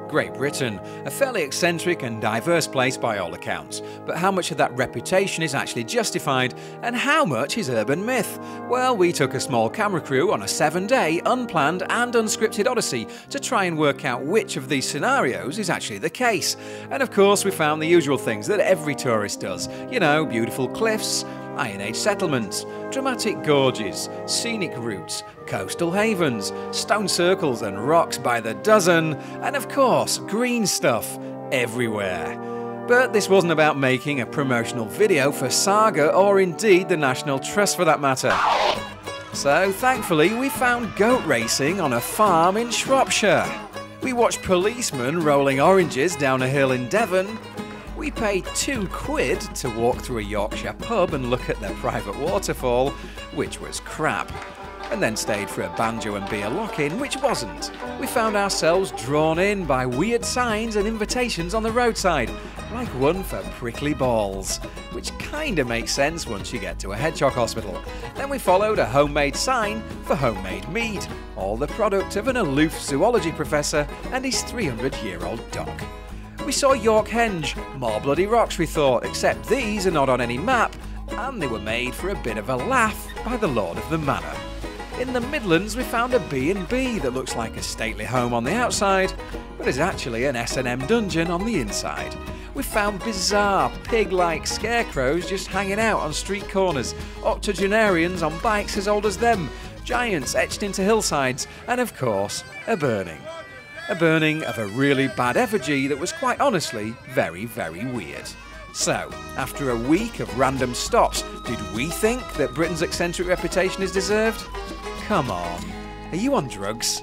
Great Britain, a fairly eccentric and diverse place by all accounts, but how much of that reputation is actually justified, and how much is urban myth? Well, we took a small camera crew on a 7-day, unplanned and unscripted odyssey to try and work out which of these scenarios is actually the case. And of course we found the usual things that every tourist does. You know, beautiful cliffs, Iron Age settlements, dramatic gorges, scenic routes, coastal havens, stone circles and rocks by the dozen, and of course, green stuff everywhere. But this wasn't about making a promotional video for Saga or indeed the National Trust for that matter. So thankfully we found goat racing on a farm in Shropshire. We watched policemen rolling oranges down a hill in Devon. We paid £2 to walk through a Yorkshire pub and look at their private waterfall, which was crap, and then stayed for a banjo and beer lock-in, which wasn't. We found ourselves drawn in by weird signs and invitations on the roadside, like one for prickly balls, which kinda makes sense once you get to a hedgehog hospital. Then we followed a homemade sign for homemade mead, all the product of an aloof zoology professor and his 300-year-old dog. We saw York Henge, more bloody rocks we thought, except these are not on any map, and they were made for a bit of a laugh by the lord of the manor. In the Midlands we found a B&B that looks like a stately home on the outside, but is actually an S&M dungeon on the inside. We found bizarre, pig-like scarecrows just hanging out on street corners, octogenarians on bikes as old as them, giants etched into hillsides, and of course, a burning. A burning of a really bad effigy that was quite honestly very, very weird. So, after a week of random stops, did we think that Britain's eccentric reputation is deserved? Come on, are you on drugs?